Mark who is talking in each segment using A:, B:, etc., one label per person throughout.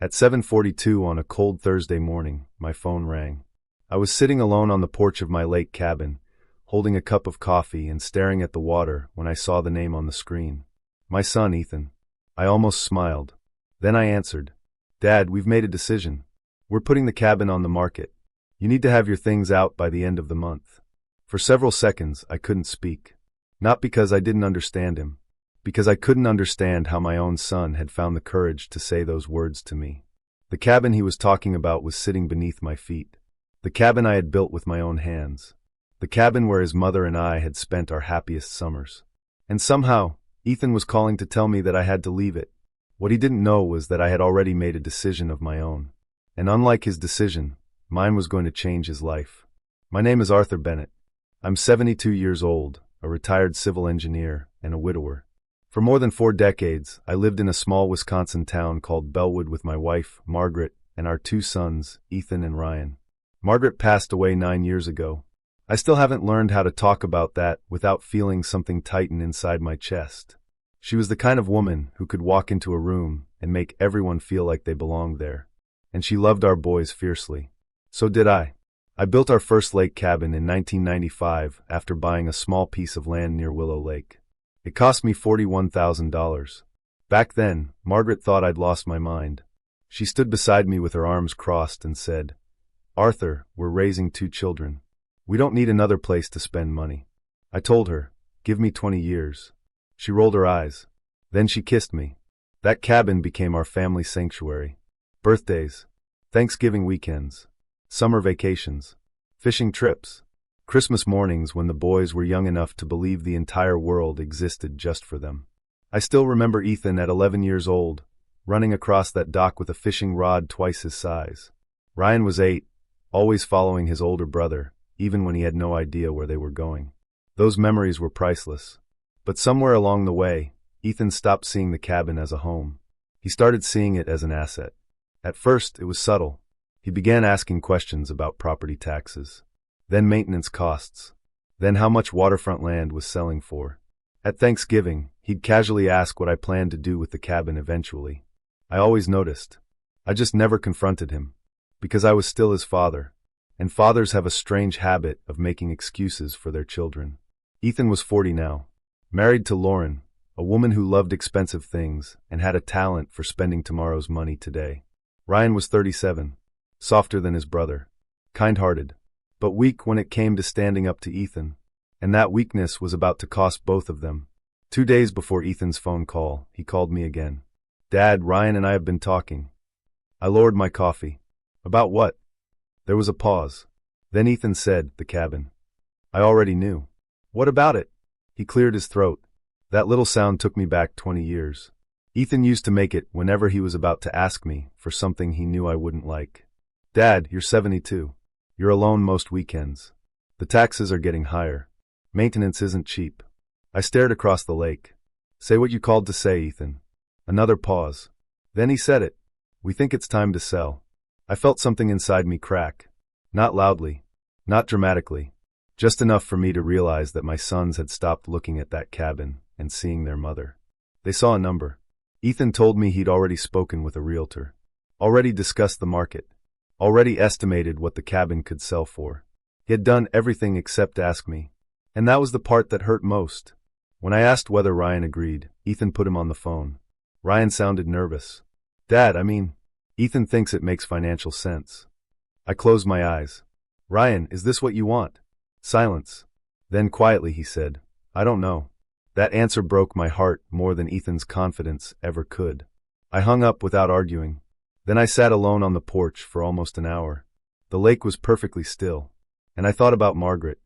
A: At 7:42 on a cold Thursday morning, my phone rang. I was sitting alone on the porch of my lake cabin, holding a cup of coffee and staring at the water when I saw the name on the screen. My son, Ethan. I almost smiled. Then I answered. Dad, we've made a decision. We're putting the cabin on the market. You need to have your things out by the end of the month. For several seconds, I couldn't speak. Not because I didn't understand him, because I couldn't understand how my own son had found the courage to say those words to me. The cabin he was talking about was sitting beneath my feet. The cabin I had built with my own hands. The cabin where his mother and I had spent our happiest summers. And somehow, Ethan was calling to tell me that I had to leave it. What he didn't know was that I had already made a decision of my own. And unlike his decision, mine was going to change his life. My name is Arthur Bennett. I'm 72 years old, a retired civil engineer, and a widower. For more than 4 decades, I lived in a small Wisconsin town called Bellwood with my wife, Margaret, and our 2 sons, Ethan and Ryan. Margaret passed away 9 years ago. I still haven't learned how to talk about that without feeling something tighten inside my chest. She was the kind of woman who could walk into a room and make everyone feel like they belonged there. And she loved our boys fiercely. So did I. I built our first lake cabin in 1995 after buying a small piece of land near Willow Lake. It cost me $41,000. Back then, Margaret thought I'd lost my mind. She stood beside me with her arms crossed and said, Arthur, we're raising 2 children. We don't need another place to spend money. I told her, give me 20 years. She rolled her eyes. Then she kissed me. That cabin became our family sanctuary. Birthdays, Thanksgiving weekends, summer vacations, fishing trips, Christmas mornings when the boys were young enough to believe the entire world existed just for them. I still remember Ethan at 11 years old, running across that dock with a fishing rod twice his size. Ryan was 8, always following his older brother, even when he had no idea where they were going. Those memories were priceless. But somewhere along the way, Ethan stopped seeing the cabin as a home. He started seeing it as an asset. At first, it was subtle. He began asking questions about property taxes, then maintenance costs, then how much waterfront land was selling for. At Thanksgiving, he'd casually ask what I planned to do with the cabin eventually. I always noticed. I just never confronted him, because I was still his father, and fathers have a strange habit of making excuses for their children. Ethan was 40 now, married to Lauren, a woman who loved expensive things and had a talent for spending tomorrow's money today. Ryan was 37, softer than his brother, kind-hearted, but weak when it came to standing up to Ethan, and that weakness was about to cost both of them. 2 days before Ethan's phone call, he called me again. Dad, Ryan and I have been talking. I lowered my coffee. About what? There was a pause. Then Ethan said, the cabin. I already knew. What about it? He cleared his throat. That little sound took me back 20 years. Ethan used to make it whenever he was about to ask me for something he knew I wouldn't like. Dad, you're 72. You're alone most weekends. The taxes are getting higher. Maintenance isn't cheap. I stared across the lake. Say what you called to say, Ethan. Another pause. Then he said it. We think it's time to sell. I felt something inside me crack. Not loudly. Not dramatically. Just enough for me to realize that my sons had stopped looking at that cabin and seeing their mother. They saw a number. Ethan told me he'd already spoken with a realtor. Already discussed the market. Already estimated what the cabin could sell for. He had done everything except ask me. And that was the part that hurt most. When I asked whether Ryan agreed, Ethan put him on the phone. Ryan sounded nervous. Dad, Ethan thinks it makes financial sense. I closed my eyes. Ryan, is this what you want? Silence. Then quietly he said, I don't know. That answer broke my heart more than Ethan's confidence ever could. I hung up without arguing. Then I sat alone on the porch for almost an hour. The lake was perfectly still. And I thought about Margaret.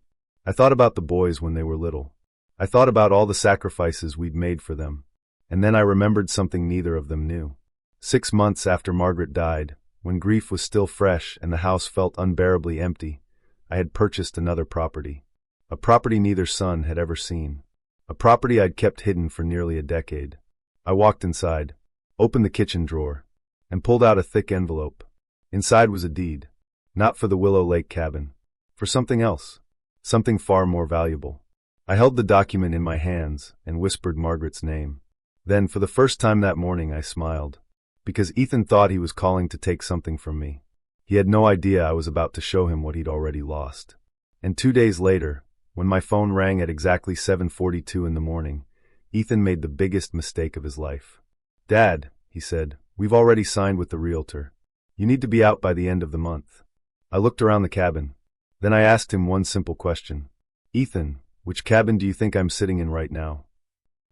A: I thought about the boys when they were little. I thought about all the sacrifices we'd made for them. And then I remembered something neither of them knew. 6 months after Margaret died, when grief was still fresh and the house felt unbearably empty, I had purchased another property. A property neither son had ever seen. A property I'd kept hidden for nearly a decade. I walked inside, opened the kitchen drawer, and pulled out a thick envelope. Inside was a deed. Not for the Willow Lake cabin. For something else. Something far more valuable. I held the document in my hands and whispered Margaret's name. Then, for the first time that morning, I smiled. because Ethan thought he was calling to take something from me. He had no idea I was about to show him what he'd already lost. And 2 days later, when my phone rang at exactly 7:42 in the morning, Ethan made the biggest mistake of his life. "Dad," he said, "we've already signed with the realtor. You need to be out by the end of the month." I looked around the cabin. Then I asked him one simple question. "Ethan, which cabin do you think I'm sitting in right now?"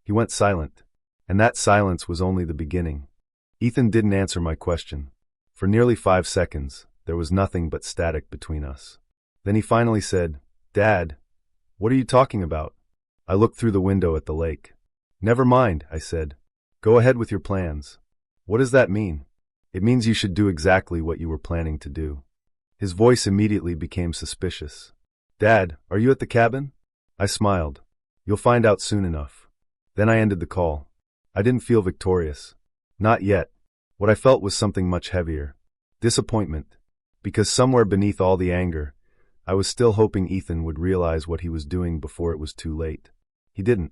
A: He went silent. And that silence was only the beginning. Ethan didn't answer my question. For nearly 5 seconds, there was nothing but static between us. Then he finally said, "Dad, what are you talking about?" I looked through the window at the lake. "Never mind," I said. "Go ahead with your plans." "What does that mean?" "It means you should do exactly what you were planning to do." His voice immediately became suspicious. "Dad, are you at the cabin?" I smiled. "You'll find out soon enough." Then I ended the call. I didn't feel victorious. Not yet. What I felt was something much heavier. Disappointment. Because somewhere beneath all the anger, I was still hoping Ethan would realize what he was doing before it was too late. He didn't.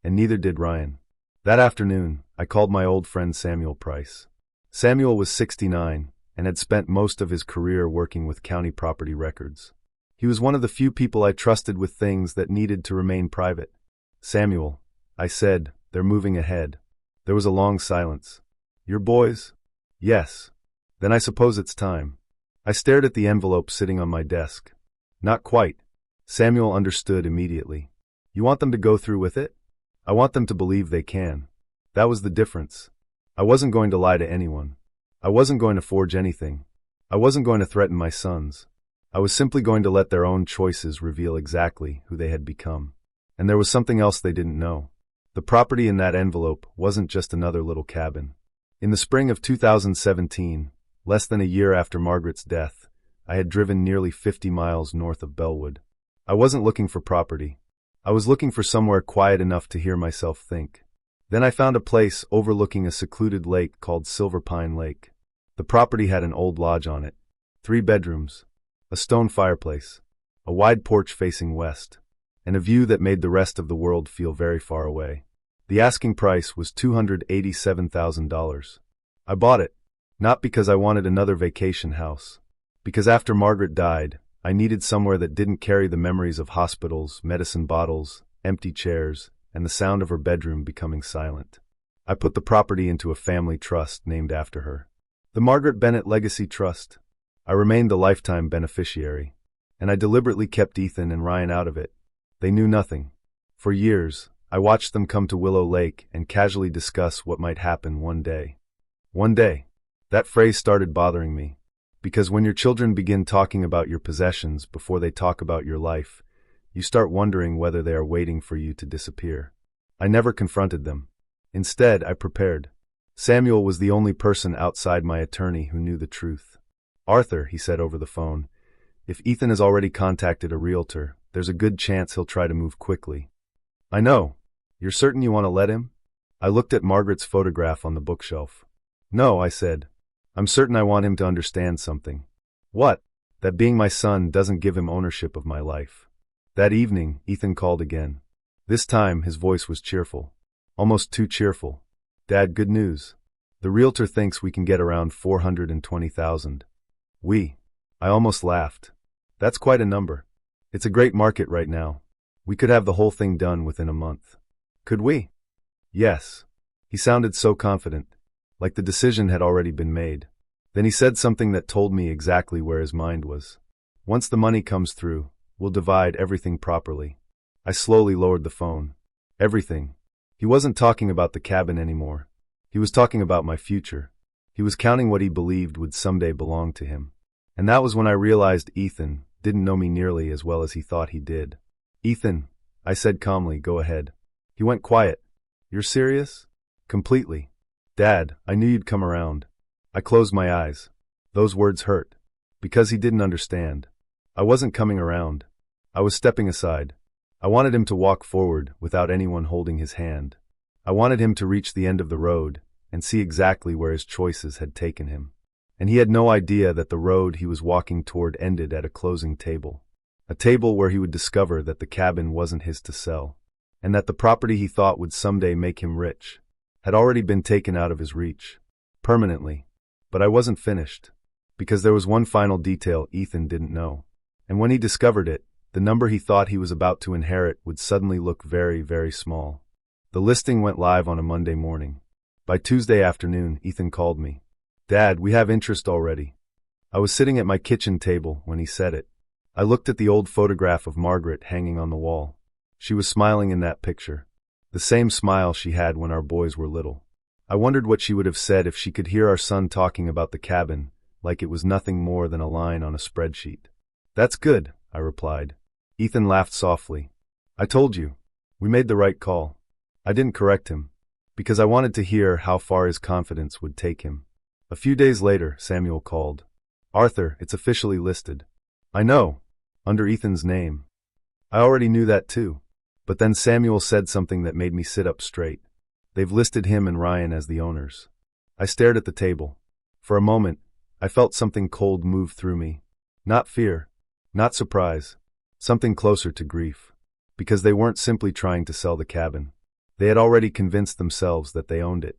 A: And neither did Ryan. That afternoon, I called my old friend Samuel Price. Samuel was 69 and had spent most of his career working with county property records. He was one of the few people I trusted with things that needed to remain private. "Samuel," I said, "they're moving ahead." There was a long silence. "Your boys?" "Yes." "Then I suppose it's time." I stared at the envelope sitting on my desk. "Not quite." Samuel understood immediately. "You want them to go through with it?" "I want them to believe they can." That was the difference. I wasn't going to lie to anyone. I wasn't going to forge anything. I wasn't going to threaten my sons. I was simply going to let their own choices reveal exactly who they had become. And there was something else they didn't know. The property in that envelope wasn't just another little cabin. In the spring of 2017, less than a year after Margaret's death, I had driven nearly 50 miles north of Bellwood. I wasn't looking for property. I was looking for somewhere quiet enough to hear myself think. Then I found a place overlooking a secluded lake called Silver Pine Lake. The property had an old lodge on it, 3 bedrooms, a stone fireplace, a wide porch facing west, and a view that made the rest of the world feel very far away. The asking price was $287,000. I bought it, not because I wanted another vacation house, because after Margaret died, I needed somewhere that didn't carry the memories of hospitals, medicine bottles, empty chairs, and the sound of her bedroom becoming silent. I put the property into a family trust named after her. The Margaret Bennett Legacy Trust. I remained the lifetime beneficiary, and I deliberately kept Ethan and Ryan out of it. They knew nothing. For years, I watched them come to Willow Lake and casually discuss what might happen one day. One day. That phrase started bothering me. Because when your children begin talking about your possessions before they talk about your life, you start wondering whether they are waiting for you to disappear. I never confronted them. Instead, I prepared. Samuel was the only person outside my attorney who knew the truth. "Arthur," he said over the phone, "if Ethan has already contacted a realtor, there's a good chance he'll try to move quickly." "I know. You're certain you want to let him?" I looked at Margaret's photograph on the bookshelf. "No," I said. "I'm certain I want him to understand something." "What?" "That being my son doesn't give him ownership of my life." That evening, Ethan called again. This time, his voice was cheerful. Almost too cheerful. "Dad, good news. The realtor thinks we can get around $420,000. I almost laughed. That's quite a number. It's a great market right now. We could have the whole thing done within a month. Could we? Yes. He sounded so confident, like the decision had already been made. Then he said something that told me exactly where his mind was. "Once the money comes through, we'll divide everything properly." I slowly lowered the phone. Everything. He wasn't talking about the cabin anymore. He was talking about my future. He was counting what he believed would someday belong to him. And that was when I realized Ethan didn't know me nearly as well as he thought he did. "Ethan," I said calmly, "go ahead." He went quiet. "You're serious?" "Completely." "Dad, I knew you'd come around." I closed my eyes. Those words hurt. Because he didn't understand. I wasn't coming around. I was stepping aside. I wanted him to walk forward without anyone holding his hand. I wanted him to reach the end of the road and see exactly where his choices had taken him. And he had no idea that the road he was walking toward ended at a closing table. A table where he would discover that the cabin wasn't his to sell, and that the property he thought would someday make him rich had already been taken out of his reach. Permanently. But I wasn't finished. Because there was one final detail Ethan didn't know. And when he discovered it, the number he thought he was about to inherit would suddenly look very, very small. The listing went live on a Monday morning. By Tuesday afternoon, Ethan called me. "Dad, we have interest already." I was sitting at my kitchen table when he said it. I looked at the old photograph of Margaret hanging on the wall. She was smiling in that picture. The same smile she had when our boys were little. I wondered what she would have said if she could hear our son talking about the cabin, like it was nothing more than a line on a spreadsheet. "That's good," I replied. Ethan laughed softly. "I told you. We made the right call." I didn't correct him, because I wanted to hear how far his confidence would take him. A few days later, Samuel called. "Arthur, it's officially listed." "I know. Under Ethan's name." I already knew that too. But then Samuel said something that made me sit up straight. "They've listed him and Ryan as the owners." I stared at the table. For a moment, I felt something cold move through me. Not fear. Not surprise. Something closer to grief. Because they weren't simply trying to sell the cabin. They had already convinced themselves that they owned it.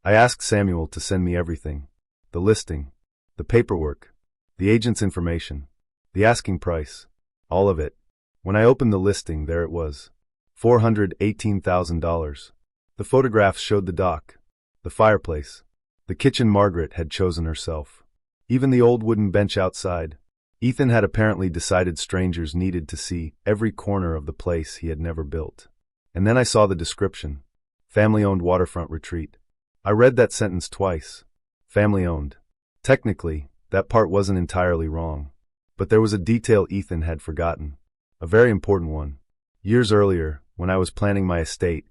A: I asked Samuel to send me everything. The listing. The paperwork. The agent's information. The asking price. All of it. When I opened the listing, there it was. $418,000. The photographs showed the dock. The fireplace. The kitchen Margaret had chosen herself. Even the old wooden bench outside. Ethan had apparently decided strangers needed to see every corner of the place he had never built. And then I saw the description. Family-owned waterfront retreat. I read that sentence twice. Family-owned. Technically, that part wasn't entirely wrong. But there was a detail Ethan had forgotten. A very important one. Years earlier, when I was planning my estate,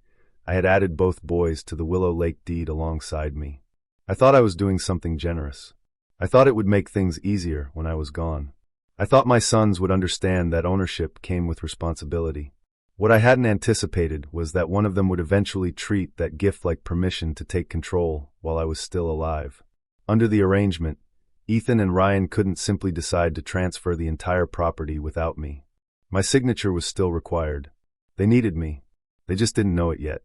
A: I had added both boys to the Willow Lake deed alongside me. I thought I was doing something generous. I thought it would make things easier when I was gone. I thought my sons would understand that ownership came with responsibility. What I hadn't anticipated was that one of them would eventually treat that gift like permission to take control while I was still alive. Under the arrangement, Ethan and Ryan couldn't simply decide to transfer the entire property without me. My signature was still required. They needed me. They just didn't know it yet.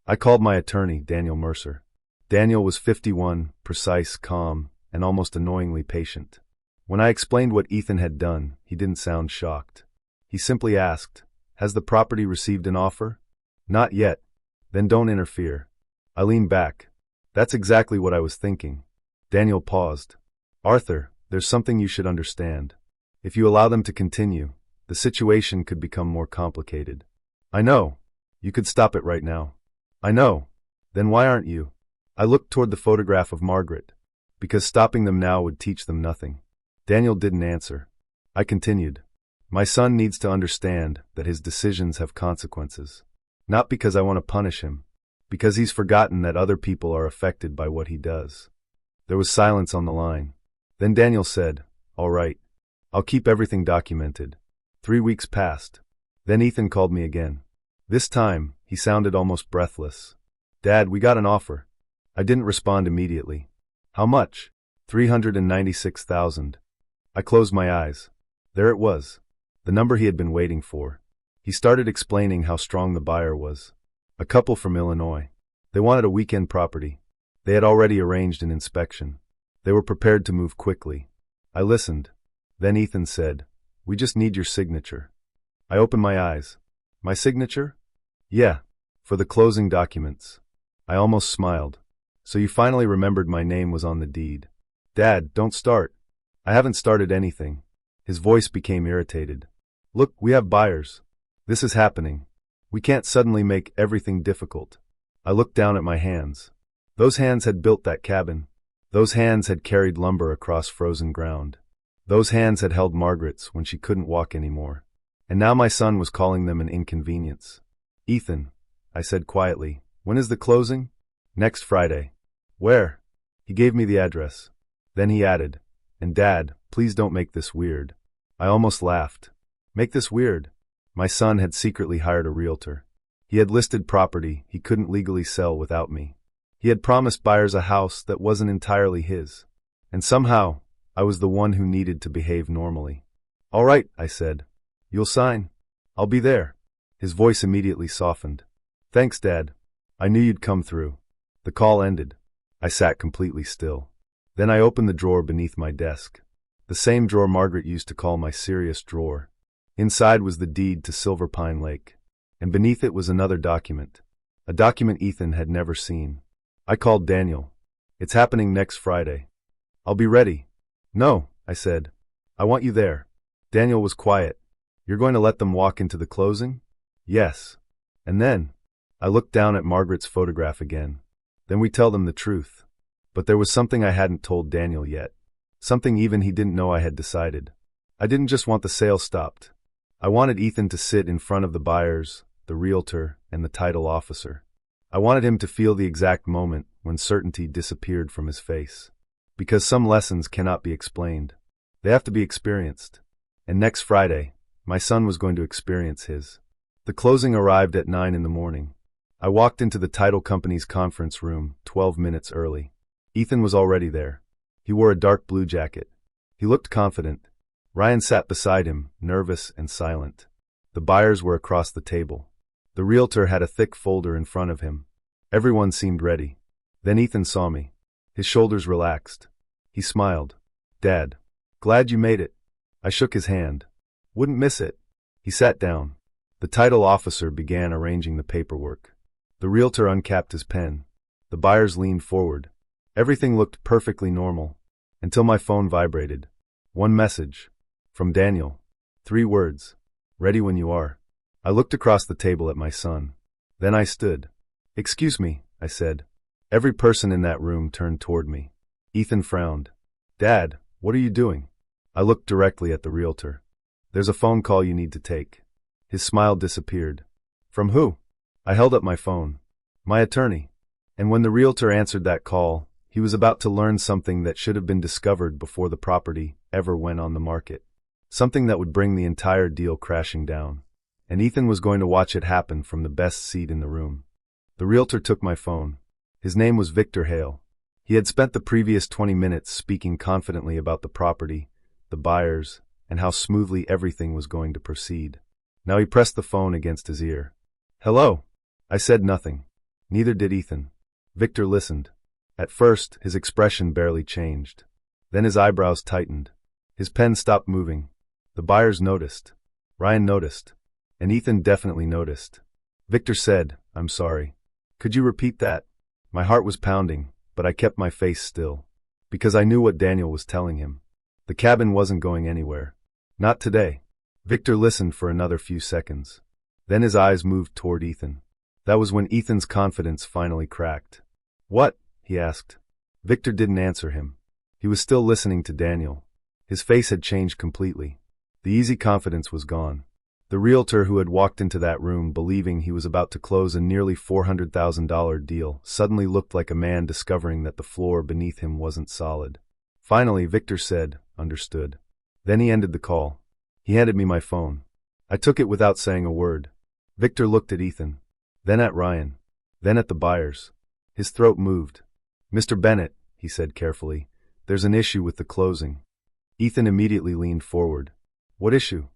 A: I called my attorney, Daniel Mercer. Daniel was 51, precise, calm, and almost annoyingly patient. When I explained what Ethan had done, he didn't sound shocked. He simply asked, "Has the property received an offer?" "Not yet." "Then don't interfere." I leaned back. "That's exactly what I was thinking." Daniel paused. "Arthur, there's something you should understand. If you allow them to continue, the situation could become more complicated." "I know. You could stop it right now." "I know. Then why aren't you?" I looked toward the photograph of Margaret. "Because stopping them now would teach them nothing." Daniel didn't answer. I continued. "My son needs to understand that his decisions have consequences. Not because I want to punish him. Because he's forgotten that other people are affected by what he does." There was silence on the line. Then Daniel said, "All right. I'll keep everything documented." 3 weeks passed. Then Ethan called me again. This time, he sounded almost breathless. "Dad, we got an offer." I didn't respond immediately. "How much?" $396,000. I closed my eyes. There it was. The number he had been waiting for. He started explaining how strong the buyer was. A couple from Illinois. They wanted a weekend property. They had already arranged an inspection. They were prepared to move quickly. I listened. Then Ethan said, "We just need your signature." I opened my eyes. "My signature?" "Yeah, for the closing documents." I almost smiled. "So you finally remembered my name was on the deed." "Dad, don't start." "I haven't started anything." His voice became irritated. "Look, we have buyers. This is happening. We can't suddenly make everything difficult." I looked down at my hands. Those hands had built that cabin. Those hands had carried lumber across frozen ground. Those hands had held Margaret's when she couldn't walk anymore. And now my son was calling them an inconvenience. "Ethan," I said quietly, "when is the closing?" "Next Friday." "Where?" He gave me the address. Then he added, "And Dad, please don't make this weird." I almost laughed. Make this weird? My son had secretly hired a realtor. He had listed property he couldn't legally sell without me. He had promised buyers a house that wasn't entirely his. And somehow, I was the one who needed to behave normally. "All right," I said. "You'll sign?" "I'll be there." His voice immediately softened. "Thanks, Dad. I knew you'd come through." The call ended. I sat completely still. Then I opened the drawer beneath my desk. The same drawer Margaret used to call my serious drawer. Inside was the deed to Silver Pine Lake. And beneath it was another document. A document Ethan had never seen. I called Daniel. It's happening next Friday. I'll be ready. No, I said. I want you there. Daniel was quiet. You're going to let them walk into the closing? Yes. And then? I looked down at Margaret's photograph again. Then we tell them the truth. But there was something I hadn't told Daniel yet. Something even he didn't know I had decided. I didn't just want the sale stopped. I wanted Ethan to sit in front of the buyers, the realtor, and the title officer. I wanted him to feel the exact moment when certainty disappeared from his face. Because some lessons cannot be explained. They have to be experienced. And next Friday, my son was going to experience his. The closing arrived at 9 in the morning. I walked into the title company's conference room 12 minutes early. Ethan was already there. He wore a dark blue jacket. He looked confident. Ryan sat beside him, nervous and silent. The buyers were across the table. The realtor had a thick folder in front of him. Everyone seemed ready. Then Ethan saw me. His shoulders relaxed. He smiled. Dad. Glad you made it. I shook his hand. Wouldn't miss it. He sat down. The title officer began arranging the paperwork. The realtor uncapped his pen. The buyers leaned forward. Everything looked perfectly normal. Until my phone vibrated. One message. From Daniel. 3 words. Ready when you are. I looked across the table at my son. Then I stood. Excuse me, I said. Every person in that room turned toward me. Ethan frowned. Dad, what are you doing? I looked directly at the realtor. There's a phone call you need to take. His smile disappeared. From who? I held up my phone. My attorney. And when the realtor answered that call, he was about to learn something that should have been discovered before the property ever went on the market. Something that would bring the entire deal crashing down. And Ethan was going to watch it happen from the best seat in the room. The realtor took my phone. His name was Victor Hale. He had spent the previous 20 minutes speaking confidently about the property, the buyers, and how smoothly everything was going to proceed. Now he pressed the phone against his ear. Hello. I said nothing. Neither did Ethan. Victor listened. At first, his expression barely changed. Then his eyebrows tightened. His pen stopped moving. The buyers noticed. Ryan noticed. And Ethan definitely noticed. Victor said, I'm sorry. Could you repeat that? My heart was pounding, but I kept my face still. Because I knew what Daniel was telling him. The cabin wasn't going anywhere. Not today. Victor listened for another few seconds. Then his eyes moved toward Ethan. That was when Ethan's confidence finally cracked. What? He asked. Victor didn't answer him. He was still listening to Daniel. His face had changed completely. The easy confidence was gone. The realtor who had walked into that room believing he was about to close a nearly $400,000 deal suddenly looked like a man discovering that the floor beneath him wasn't solid. Finally, Victor said, understood. Then he ended the call. He handed me my phone. I took it without saying a word. Victor looked at Ethan. Then at Ryan. Then at the buyers. His throat moved. Mr. Bennett, he said carefully, there's an issue with the closing. Ethan immediately leaned forward. What issue?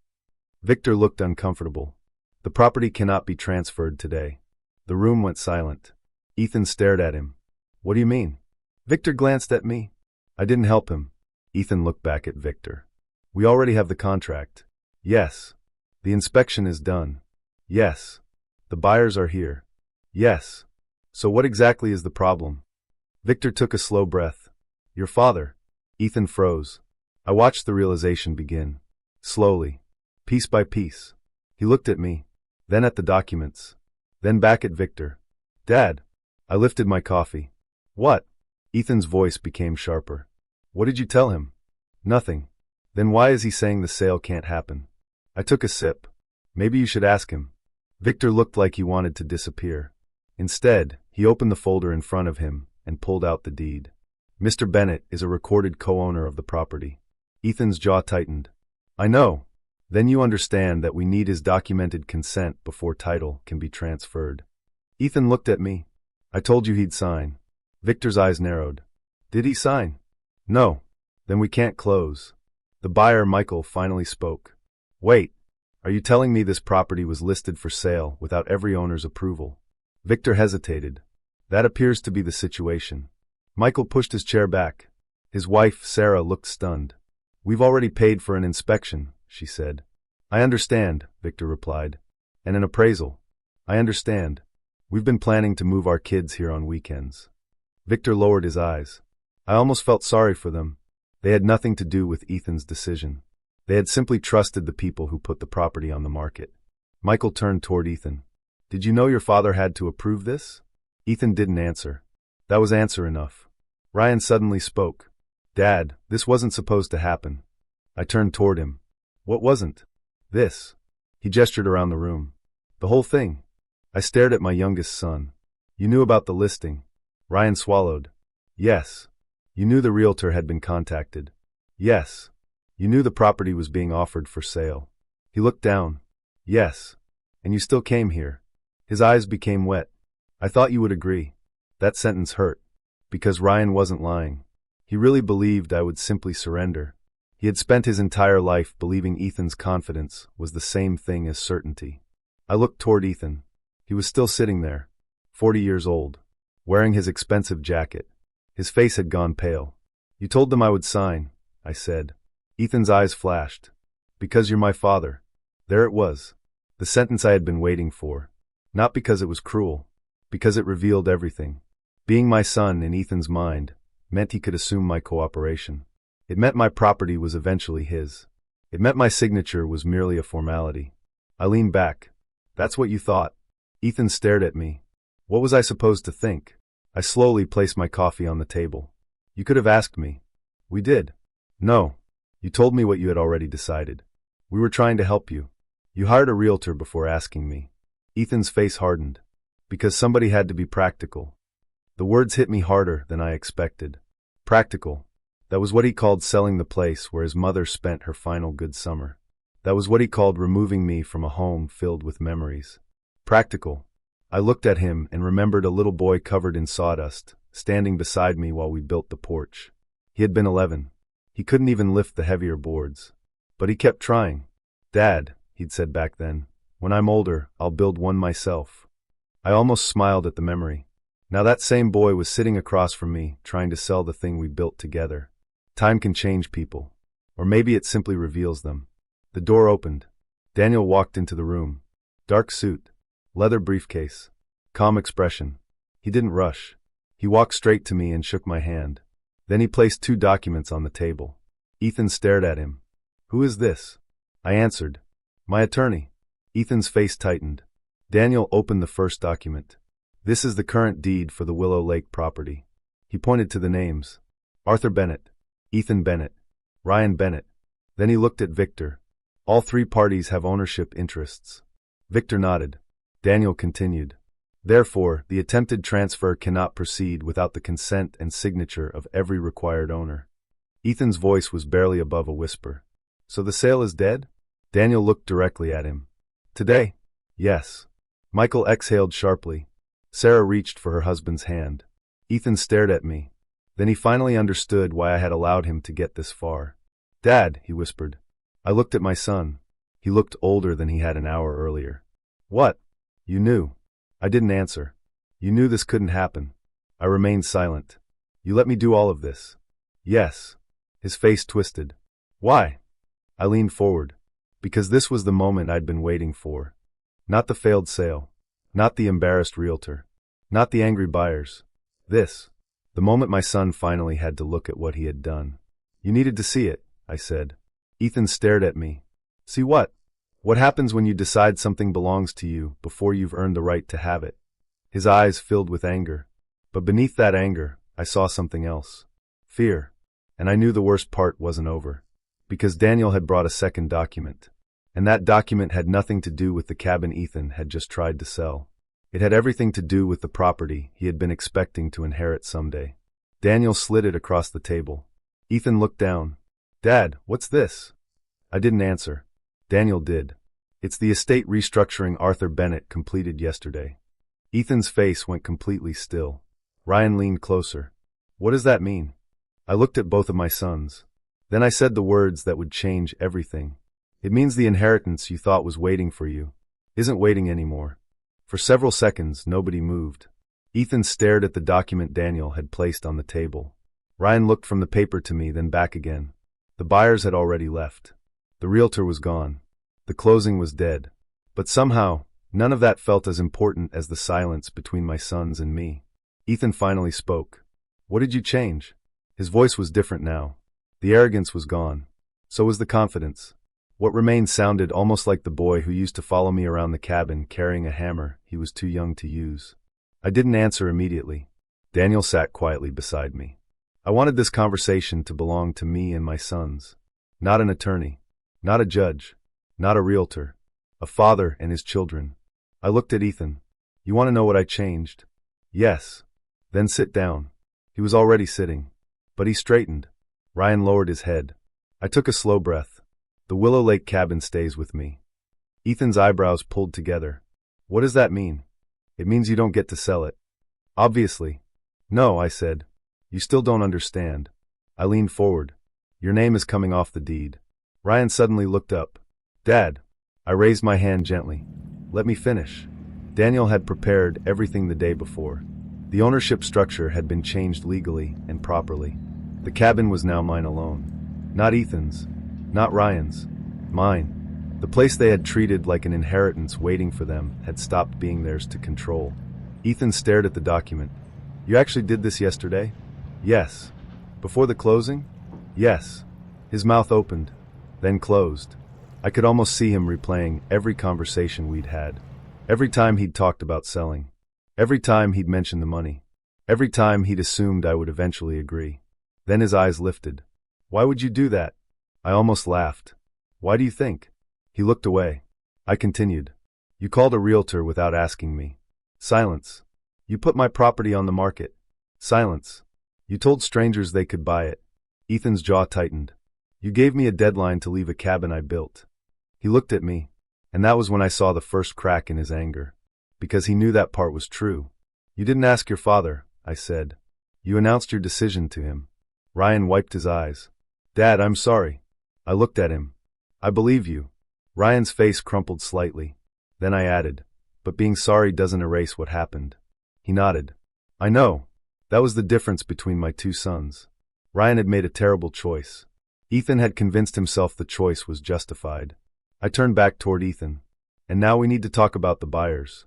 A: Victor looked uncomfortable. The property cannot be transferred today. The room went silent. Ethan stared at him. What do you mean? Victor glanced at me. I didn't help him. Ethan looked back at Victor. We already have the contract. Yes. The inspection is done. Yes. The buyers are here. Yes. So what exactly is the problem? Victor took a slow breath. Your father. Ethan froze. I watched the realization begin. Slowly. Piece by piece. He looked at me. Then at the documents. Then back at Victor. Dad. I lifted my coffee. What? Ethan's voice became sharper. What did you tell him? Nothing. Then why is he saying the sale can't happen? I took a sip. Maybe you should ask him. Victor looked like he wanted to disappear. Instead, he opened the folder in front of him and pulled out the deed. Mr. Bennett is a recorded co-owner of the property. Ethan's jaw tightened. I know. Then you understand that we need his documented consent before title can be transferred. Ethan looked at me. I told you he'd sign. Victor's eyes narrowed. Did he sign? No. Then we can't close. The buyer, Michael, finally spoke. Wait. Are you telling me this property was listed for sale without every owner's approval? Victor hesitated. That appears to be the situation. Michael pushed his chair back. His wife, Sarah, looked stunned. "We've already paid for an inspection," she said. "I understand," Victor replied. "And an appraisal." "I understand. We've been planning to move our kids here on weekends." Victor lowered his eyes. I almost felt sorry for them. They had nothing to do with Ethan's decision. They had simply trusted the people who put the property on the market. Michael turned toward Ethan. "Did you know your father had to approve this?" Ethan didn't answer. That was answer enough. Ryan suddenly spoke. "Dad, this wasn't supposed to happen." I turned toward him. "What wasn't?" "This." He gestured around the room. "The whole thing." I stared at my youngest son. "You knew about the listing?" Ryan swallowed. "Yes." "You knew the realtor had been contacted?" "Yes." "You knew the property was being offered for sale?" He looked down. "Yes." "And you still came here?" His eyes became wet. "I thought you would agree." That sentence hurt. Because Ryan wasn't lying. He really believed I would simply surrender. He had spent his entire life believing Ethan's confidence was the same thing as certainty. I looked toward Ethan. He was still sitting there, 40 years old, wearing his expensive jacket. His face had gone pale. "You told them I would sign," I said. Ethan's eyes flashed. "Because you're my father." There it was. The sentence I had been waiting for. Not because it was cruel. Because it revealed everything. Being my son, in Ethan's mind, meant he could assume my cooperation. It meant my property was eventually his. It meant my signature was merely a formality. I leaned back. "That's what you thought." Ethan stared at me. What was I supposed to think? I slowly placed my coffee on the table. "You could have asked me." "We did." "No. You told me what you had already decided. We were trying to help you. You hired a realtor before asking me." Ethan's face hardened. "Because somebody had to be practical." The words hit me harder than I expected. Practical. That was what he called selling the place where his mother spent her final good summer. That was what he called removing me from a home filled with memories. Practical. I looked at him and remembered a little boy covered in sawdust, standing beside me while we built the porch. He had been 11. He couldn't even lift the heavier boards. But he kept trying. "Dad," he'd said back then, "when I'm older, I'll build one myself." I almost smiled at the memory. Now that same boy was sitting across from me, trying to sell the thing we built together. Time can change people. Or maybe it simply reveals them. The door opened. Daniel walked into the room. Dark suit. Leather briefcase. Calm expression. He didn't rush. He walked straight to me and shook my hand. Then he placed 2 documents on the table. Ethan stared at him. "Who is this?" I answered. "My attorney." Ethan's face tightened. Daniel opened the first document. "This is the current deed for the Willow Lake property." He pointed to the names. Arthur Bennett, Ethan Bennett, Ryan Bennett. Then he looked at Victor. "All 3 parties have ownership interests." Victor nodded. Daniel continued. "Therefore, the attempted transfer cannot proceed without the consent and signature of every required owner." Ethan's voice was barely above a whisper. "So the sale is dead?" Daniel looked directly at him. "Today? Yes." Michael exhaled sharply. Sarah reached for her husband's hand. Ethan stared at me. Then he finally understood why I had allowed him to get this far. "Dad," he whispered. I looked at my son. He looked older than he had an hour earlier. "What?" "You knew." I didn't answer. "You knew this couldn't happen." I remained silent. "You let me do all of this?" "Yes." His face twisted. "Why?" I leaned forward. Because this was the moment I'd been waiting for. Not the failed sale. Not the embarrassed realtor. Not the angry buyers. This. The moment my son finally had to look at what he had done. "You needed to see it," I said. Ethan stared at me. "See what?" "What happens when you decide something belongs to you before you've earned the right to have it?" His eyes filled with anger. But beneath that anger, I saw something else. Fear. And I knew the worst part wasn't over. Because Daniel had brought a second document. And that document had nothing to do with the cabin Ethan had just tried to sell. It had everything to do with the property he had been expecting to inherit someday. Daniel slid it across the table. Ethan looked down. "Dad, what's this?" I didn't answer. Daniel did. "It's the estate restructuring Arthur Bennett completed yesterday." Ethan's face went completely still. Ryan leaned closer. "What does that mean?" I looked at both of my sons. Then I said the words that would change everything. "It means the inheritance you thought was waiting for you isn't waiting anymore." For several seconds, nobody moved. Ethan stared at the document Daniel had placed on the table. Ryan looked from the paper to me, then back again. The buyers had already left. The realtor was gone. The closing was dead. But somehow, none of that felt as important as the silence between my sons and me. Ethan finally spoke. "What did you change?" His voice was different now. The arrogance was gone. So was the confidence. What remained sounded almost like the boy who used to follow me around the cabin carrying a hammer he was too young to use. I didn't answer immediately. Daniel sat quietly beside me. I wanted this conversation to belong to me and my sons. Not an attorney. Not a judge. Not a realtor. A father and his children. I looked at Ethan. "You want to know what I changed?" "Yes." "Then sit down." He was already sitting. But he straightened. Ryan lowered his head. I took a slow breath. The Willow Lake cabin stays with me. Ethan's eyebrows pulled together. "What does that mean?" "It means you don't get to sell it." "Obviously." "No," I said. "You still don't understand." I leaned forward. "Your name is coming off the deed." Ryan suddenly looked up. "Dad." I raised my hand gently. "Let me finish." Daniel had prepared everything the day before. The ownership structure had been changed legally and properly. The cabin was now mine alone. Not Ethan's. Not Ryan's. Mine. The place they had treated like an inheritance waiting for them had stopped being theirs to control. Ethan stared at the document. "You actually did this yesterday?" "Yes." "Before the closing?" "Yes." His mouth opened, then closed. I could almost see him replaying every conversation we'd had. Every time he'd talked about selling. Every time he'd mentioned the money. Every time he'd assumed I would eventually agree. Then his eyes lifted. "Why would you do that?" I almost laughed. "Why do you think?" He looked away. I continued. "You called a realtor without asking me." Silence. "You put my property on the market." Silence. "You told strangers they could buy it." Ethan's jaw tightened. "You gave me a deadline to leave a cabin I built." He looked at me, and that was when I saw the first crack in his anger. Because he knew that part was true. "You didn't ask your father," I said. "You announced your decision to him." Ryan wiped his eyes. "Dad, I'm sorry." I looked at him. "I believe you." Ryan's face crumpled slightly. Then I added, "But being sorry doesn't erase what happened." He nodded. "I know. That was the difference between my two sons." Ryan had made a terrible choice. Ethan had convinced himself the choice was justified. I turned back toward Ethan. "And now we need to talk about the buyers."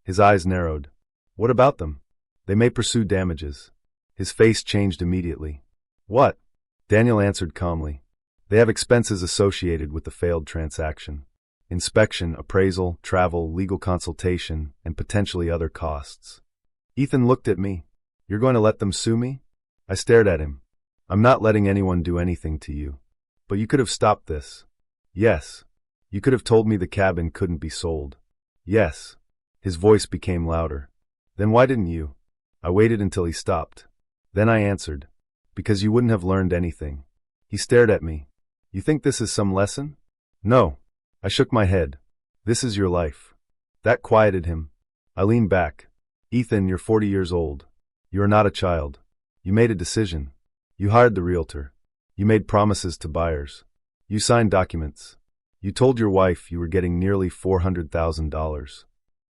A: His eyes narrowed. "What about them?" "They may pursue damages." His face changed immediately. "What?" Daniel answered calmly. "They have expenses associated with the failed transaction. Inspection, appraisal, travel, legal consultation, and potentially other costs." Ethan looked at me. "You're going to let them sue me?" I stared at him. "I'm not letting anyone do anything to you. But you could have stopped this." "Yes." "You could have told me the cabin couldn't be sold." "Yes." His voice became louder. "Then why didn't you?" I waited until he stopped. Then I answered. "Because you wouldn't have learned anything." He stared at me. "You think this is some lesson?" "No." I shook my head. "This is your life." That quieted him. I leaned back. "Ethan, you're 40 years old. You are not a child. You made a decision. You hired the realtor. You made promises to buyers. You signed documents. You told your wife you were getting nearly $400,000.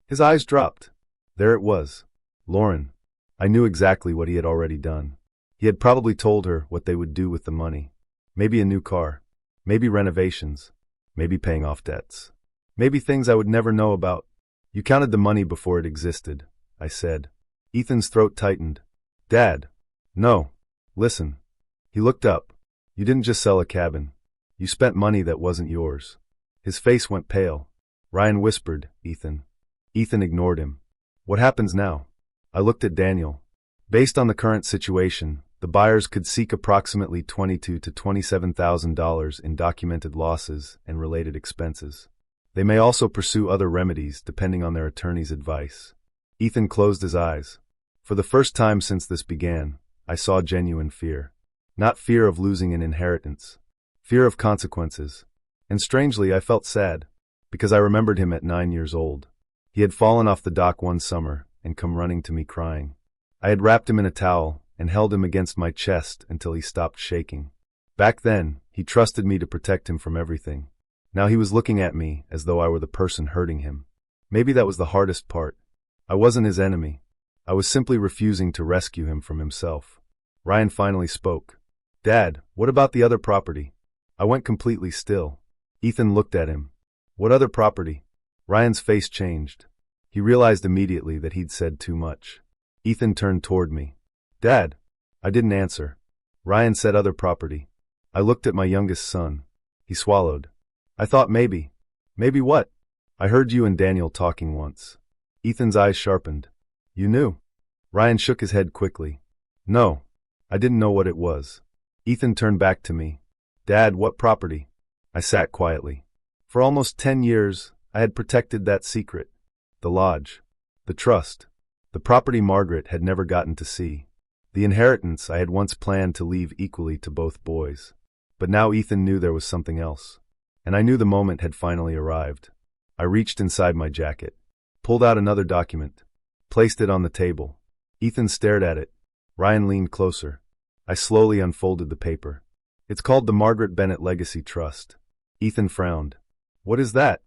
A: His eyes dropped. There it was. Lauren. I knew exactly what he had already done. He had probably told her what they would do with the money. Maybe a new car. Maybe renovations. Maybe paying off debts. Maybe things I would never know about. "You counted the money before it existed," I said. Ethan's throat tightened. "Dad." "No. Listen." He looked up. "You didn't just sell a cabin. You spent money that wasn't yours." His face went pale. Ryan whispered, "Ethan." Ethan ignored him. "What happens now?" I looked at Daniel. Based on the current situation, the buyers could seek approximately $22,000 to $27,000 in documented losses and related expenses. They may also pursue other remedies depending on their attorney's advice. Ethan closed his eyes. For the first time since this began, I saw genuine fear. Not fear of losing an inheritance. Fear of consequences. And strangely, I felt sad, because I remembered him at 9 years old. He had fallen off the dock one summer and come running to me crying. I had wrapped him in a towel and held him against my chest until he stopped shaking. Back then, he trusted me to protect him from everything. Now he was looking at me as though I were the person hurting him. Maybe that was the hardest part. I wasn't his enemy. I was simply refusing to rescue him from himself. Ryan finally spoke. Dad, what about the other property? I went completely still. Ethan looked at him. What other property? Ryan's face changed. He realized immediately that he'd said too much. Ethan turned toward me. Dad. I didn't answer. Ryan said other property. I looked at my youngest son. He swallowed. I thought maybe. Maybe what? I heard you and Daniel talking once. Ethan's eyes sharpened. You knew? Ryan shook his head quickly. No. I didn't know what it was. Ethan turned back to me. Dad, what property? I sat quietly. For almost 10 years, I had protected that secret. The lodge. The trust. The property Margaret had never gotten to see. The inheritance I had once planned to leave equally to both boys. But now Ethan knew there was something else. And I knew the moment had finally arrived. I reached inside my jacket, pulled out another document, placed it on the table. Ethan stared at it. Ryan leaned closer. I slowly unfolded the paper. It's called the Margaret Bennett Legacy Trust. Ethan frowned. What is that?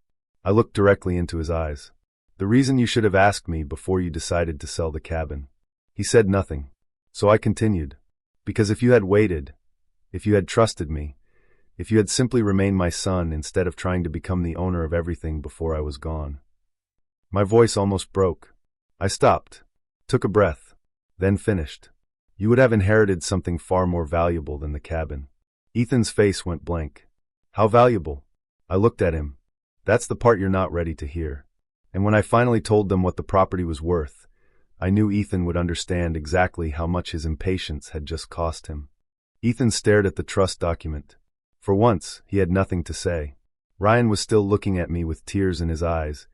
A: I looked directly into his eyes. The reason you should have asked me before you decided to sell the cabin. He said nothing. So I continued. Because if you had waited, if you had trusted me, if you had simply remained my son instead of trying to become the owner of everything before I was gone. My voice almost broke. I stopped, took a breath, then finished. You would have inherited something far more valuable than the cabin. Ethan's face went blank. How valuable? I looked at him. That's the part you're not ready to hear. And when I finally told them what the property was worth, I knew Ethan would understand exactly how much his impatience had just cost him. Ethan stared at the trust document. For once, he had nothing to say. Ryan was still looking at me with tears in his eyes,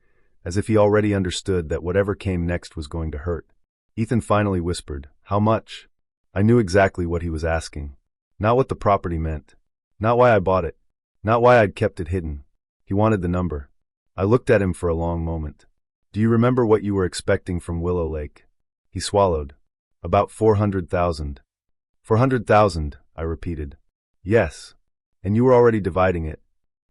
A: as if he already understood that whatever came next was going to hurt. Ethan finally whispered, How much? I knew exactly what he was asking. Not what the property meant. Not why I bought it. Not why I'd kept it hidden. He wanted the number. I looked at him for a long moment. Do you remember what you were expecting from Willow Lake? He swallowed. About 400,000. 400,000, I repeated. Yes. And you were already dividing it.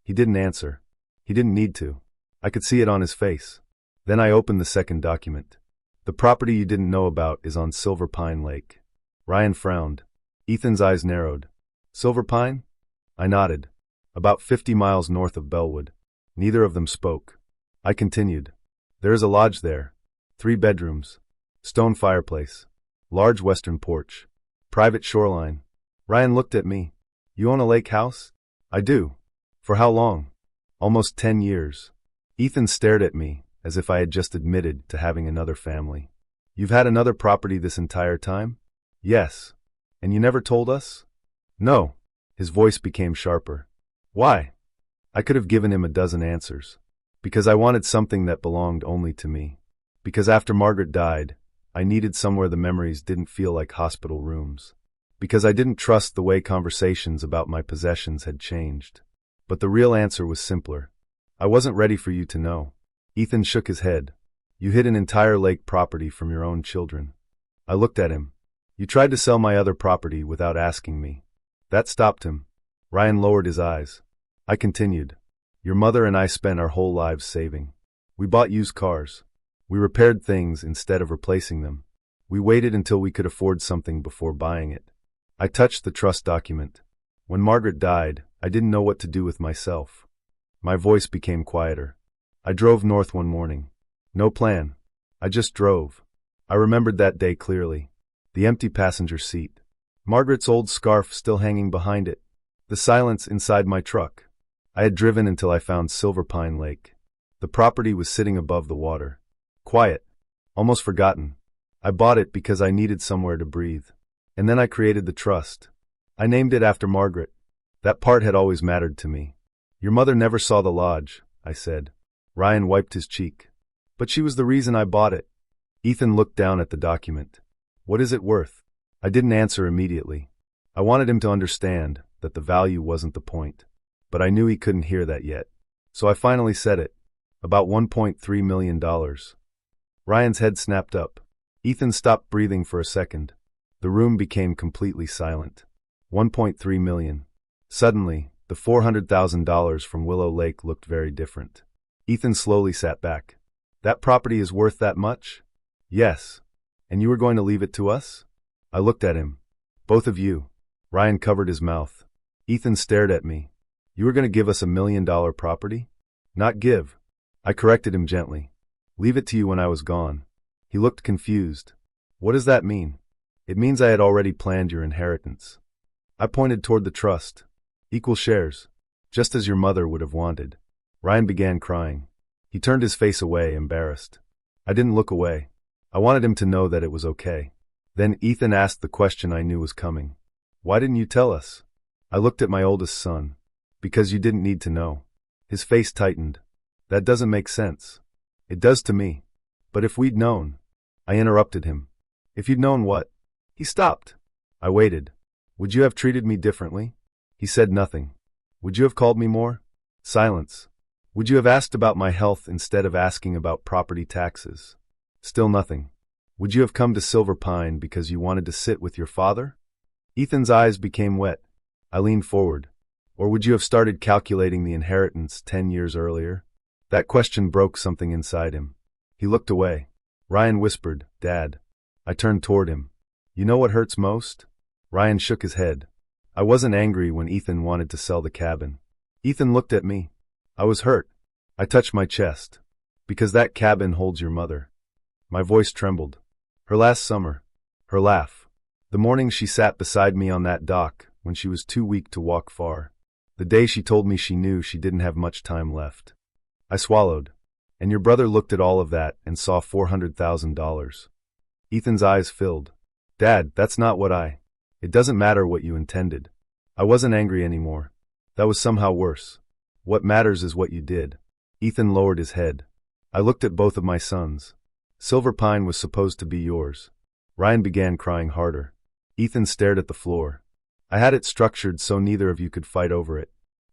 A: He didn't answer. He didn't need to. I could see it on his face. Then I opened the second document. The property you didn't know about is on Silver Pine Lake. Ryan frowned. Ethan's eyes narrowed. Silver Pine? I nodded. About 50 miles north of Bellwood. Neither of them spoke. I continued. There is a lodge there. 3 bedrooms. Stone fireplace. Large western porch. Private shoreline. Ryan looked at me. You own a lake house? I do. For how long? Almost 10 years. Ethan stared at me, as if I had just admitted to having another family. You've had another property this entire time? Yes. And you never told us? No. His voice became sharper. Why? I could have given him a dozen answers. Because I wanted something that belonged only to me. Because after Margaret died, I needed somewhere the memories didn't feel like hospital rooms. Because I didn't trust the way conversations about my possessions had changed. But the real answer was simpler. I wasn't ready for you to know. Ethan shook his head. You hid an entire lake property from your own children. I looked at him. You tried to sell my other property without asking me. That stopped him. Ryan lowered his eyes. I continued. Your mother and I spent our whole lives saving. We bought used cars. We repaired things instead of replacing them. We waited until we could afford something before buying it. I touched the trust document. When Margaret died, I didn't know what to do with myself. My voice became quieter. I drove north one morning. No plan. I just drove. I remembered that day clearly. The empty passenger seat. Margaret's old scarf still hanging behind it. The silence inside my truck. I had driven until I found Silver Pine Lake. The property was sitting above the water. Quiet. Almost forgotten. I bought it because I needed somewhere to breathe. And then I created the trust. I named it after Margaret. That part had always mattered to me. Your mother never saw the lodge, I said. Ryan wiped his cheek. But she was the reason I bought it. Ethan looked down at the document. What is it worth? I didn't answer immediately. I wanted him to understand that the value wasn't the point. But I knew he couldn't hear that yet. So I finally said it. About $1.3 million. Ryan's head snapped up. Ethan stopped breathing for a second. The room became completely silent. 1.3 million. Suddenly, the $400,000 from Willow Lake looked very different. Ethan slowly sat back. That property is worth that much? Yes. And you were going to leave it to us? I looked at him. Both of you. Ryan covered his mouth. Ethan stared at me. You were going to give us $1 million property? Not give. I corrected him gently. Leave it to you when I was gone. He looked confused. What does that mean? It means I had already planned your inheritance. I pointed toward the trust. Equal shares. Just as your mother would have wanted. Ryan began crying. He turned his face away, embarrassed. I didn't look away. I wanted him to know that it was okay. Then Ethan asked the question I knew was coming. Why didn't you tell us? I looked at my oldest son. Because you didn't need to know. His face tightened. That doesn't make sense. It does to me. But if we'd known. I interrupted him. If you'd known what? He stopped. I waited. Would you have treated me differently? He said nothing. Would you have called me more? Silence. Would you have asked about my health instead of asking about property taxes? Still nothing. Would you have come to Silver Pine because you wanted to sit with your father? Ethan's eyes became wet. I leaned forward. Or would you have started calculating the inheritance 10 years earlier? That question broke something inside him. He looked away. Ryan whispered, Dad. I turned toward him. You know what hurts most? Ryan shook his head. I wasn't angry when Ethan wanted to sell the cabin. Ethan looked at me. I was hurt. I touched my chest. Because that cabin holds your mother. My voice trembled. Her last summer. Her laugh. The morning she sat beside me on that dock when she was too weak to walk far. The day she told me she knew she didn't have much time left. I swallowed. And your brother looked at all of that and saw $400,000. Ethan's eyes filled. Dad, that's not what It doesn't matter what you intended. I wasn't angry anymore. That was somehow worse. What matters is what you did. Ethan lowered his head. I looked at both of my sons. Silver Pine was supposed to be yours. Ryan began crying harder. Ethan stared at the floor. I had it structured so neither of you could fight over it.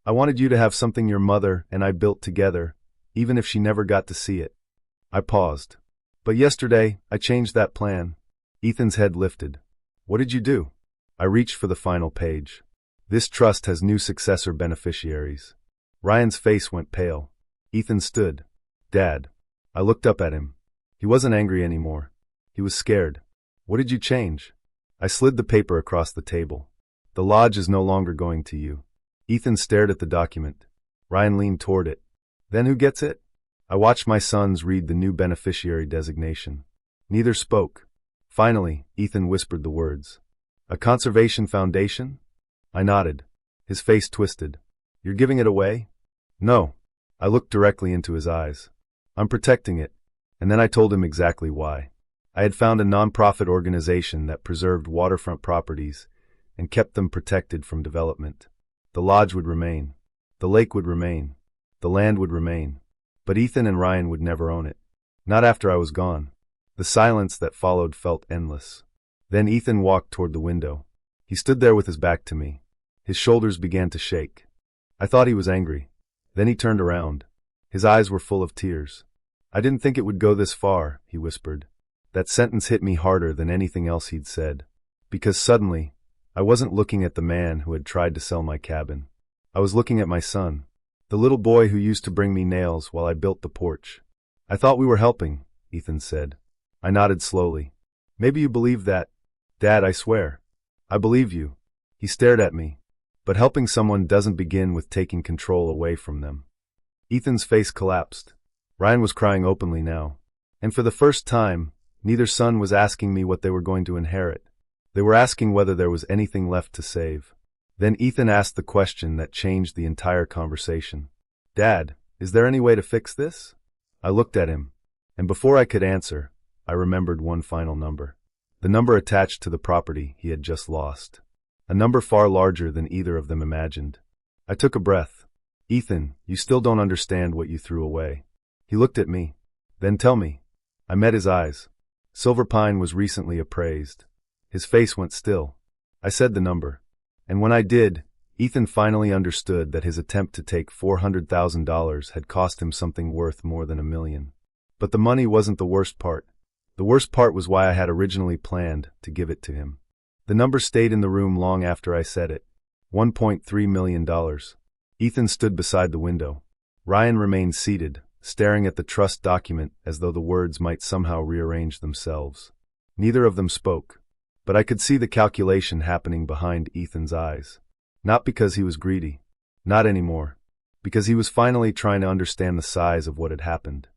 A: I wanted you to have something your mother and I built together, even if she never got to see it. I paused. But yesterday, I changed that plan. Ethan's head lifted. What did you do? I reached for the final page. This trust has new successor beneficiaries. Ryan's face went pale. Ethan stood. Dad. I looked up at him. He wasn't angry anymore. He was scared. What did you change? I slid the paper across the table. The lodge is no longer going to you. Ethan stared at the document. Ryan leaned toward it. Then who gets it? I watched my sons read the new beneficiary designation. Neither spoke. Finally, Ethan whispered the words. A conservation foundation? I nodded. His face twisted. You're giving it away? No. I looked directly into his eyes. I'm protecting it. And then I told him exactly why. I had found a nonprofit organization that preserved waterfront properties and kept them protected from development. The lodge would remain. The lake would remain. The land would remain. But Ethan and Ryan would never own it. Not after I was gone. The silence that followed felt endless. Then Ethan walked toward the window. He stood there with his back to me. His shoulders began to shake. I thought he was angry. Then he turned around. His eyes were full of tears. I didn't think it would go this far, he whispered. That sentence hit me harder than anything else he'd said. Because suddenly, I wasn't looking at the man who had tried to sell my cabin. I was looking at my son. The little boy who used to bring me nails while I built the porch. I thought we were helping, Ethan said. I nodded slowly. Maybe you believe that. Dad, I swear. I believe you. He stared at me. But helping someone doesn't begin with taking control away from them. Ethan's face collapsed. Ryan was crying openly now. And for the first time, neither son was asking me what they were going to inherit. They were asking whether there was anything left to save. Then Ethan asked the question that changed the entire conversation. Dad, is there any way to fix this? I looked at him. And before I could answer, I remembered one final number. The number attached to the property he had just lost. A number far larger than either of them imagined. I took a breath. Ethan, you still don't understand what you threw away. He looked at me. Then tell me. I met his eyes. Silver Pine was recently appraised. His face went still. I said the number. And when I did, Ethan finally understood that his attempt to take $400,000 had cost him something worth more than $1 million. But the money wasn't the worst part. The worst part was why I had originally planned to give it to him. The number stayed in the room long after I said it. $1.3 million. Ethan stood beside the window. Ryan remained seated, staring at the trust document as though the words might somehow rearrange themselves. Neither of them spoke, but I could see the calculation happening behind Ethan's eyes. Not because he was greedy. Not anymore. Because he was finally trying to understand the size of what had happened.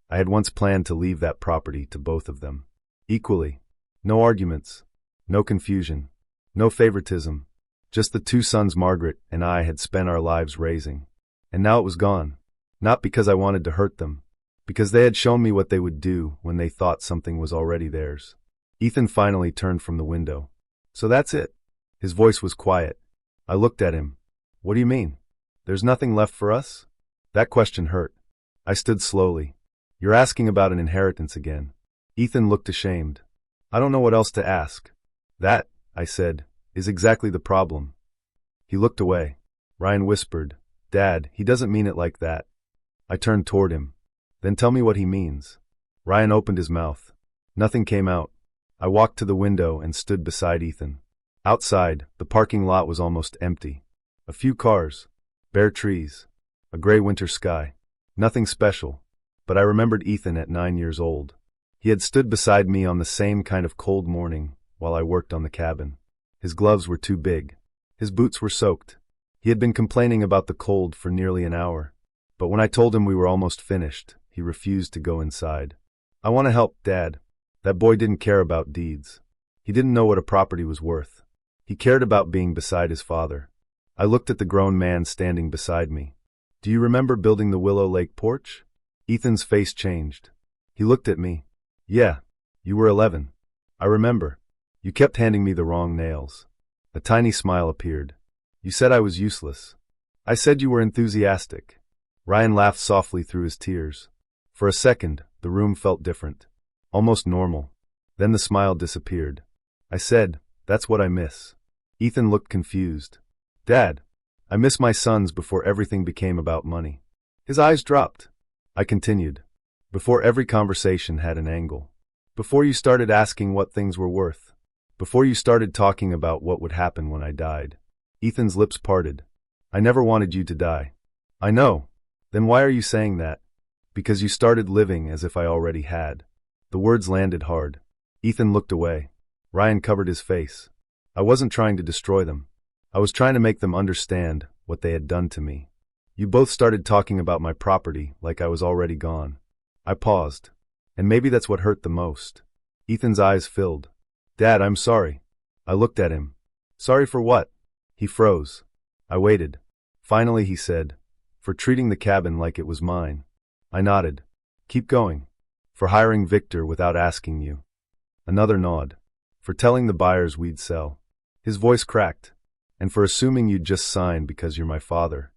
A: I had once planned to leave that property to both of them. Equally. No arguments. No confusion. No favoritism. Just the two sons Margaret and I had spent our lives raising. And now it was gone. Not because I wanted to hurt them. Because they had shown me what they would do when they thought something was already theirs. Ethan finally turned from the window. So that's it. His voice was quiet. I looked at him. What do you mean? There's nothing left for us? That question hurt. I stood slowly. You're asking about an inheritance again. Ethan looked ashamed. I don't know what else to ask. That, I said, is exactly the problem. He looked away. Ryan whispered, Dad, he doesn't mean it like that. I turned toward him. Then tell me what he means. Ryan opened his mouth. Nothing came out. I walked to the window and stood beside Ethan. Outside, the parking lot was almost empty. A few cars. Bare trees. A gray winter sky. Nothing special. But I remembered Ethan at 9 years old. He had stood beside me on the same kind of cold morning while I worked on the cabin. His gloves were too big. His boots were soaked. He had been complaining about the cold for nearly an hour. But when I told him we were almost finished, he refused to go inside. I want to help, Dad. That boy didn't care about deeds. He didn't know what a property was worth. He cared about being beside his father. I looked at the grown man standing beside me. Do you remember building the Willow Lake porch? Ethan's face changed. He looked at me. Yeah, you were 11. I remember. You kept handing me the wrong nails. A tiny smile appeared. You said I was useless. I said you were enthusiastic. Ryan laughed softly through his tears. For a second, the room felt different. Almost normal. Then the smile disappeared. I said, that's what I miss. Ethan looked confused. Dad, I miss my sons before everything became about money. His eyes dropped. I continued. Before every conversation had an angle. Before you started asking what things were worth. Before you started talking about what would happen when I died. Ethan's lips parted. I never wanted you to die. I know. Then why are you saying that? Because you started living as if I already had. The words landed hard. Ethan looked away. Ryan covered his face. I wasn't trying to destroy them. I was trying to make them understand what they had done to me. You both started talking about my property like I was already gone. I paused. And maybe that's what hurt the most. Ethan's eyes filled. Dad, I'm sorry. I looked at him. Sorry for what? He froze. I waited. Finally he said, for treating the cabin like it was mine. I nodded. Keep going. For hiring Victor without asking you. Another nod. For telling the buyers we'd sell. His voice cracked. And for assuming you'd just sign because you're my father.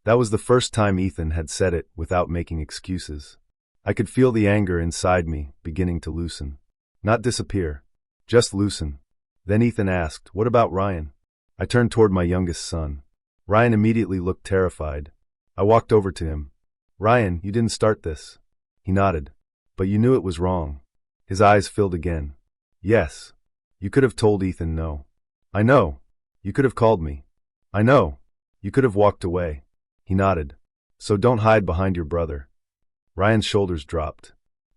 A: That was the first time Ethan had said it without making excuses. I could feel the anger inside me beginning to loosen. Not disappear. Just loosen. Then Ethan asked, what about Ryan? I turned toward my youngest son. Ryan immediately looked terrified. I walked over to him. Ryan, you didn't start this. He nodded. But you knew it was wrong. His eyes filled again. Yes. You could have told Ethan no. I know. You could have called me. I know. You could have walked away. He nodded. So don't hide behind your brother. Ryan's shoulders dropped.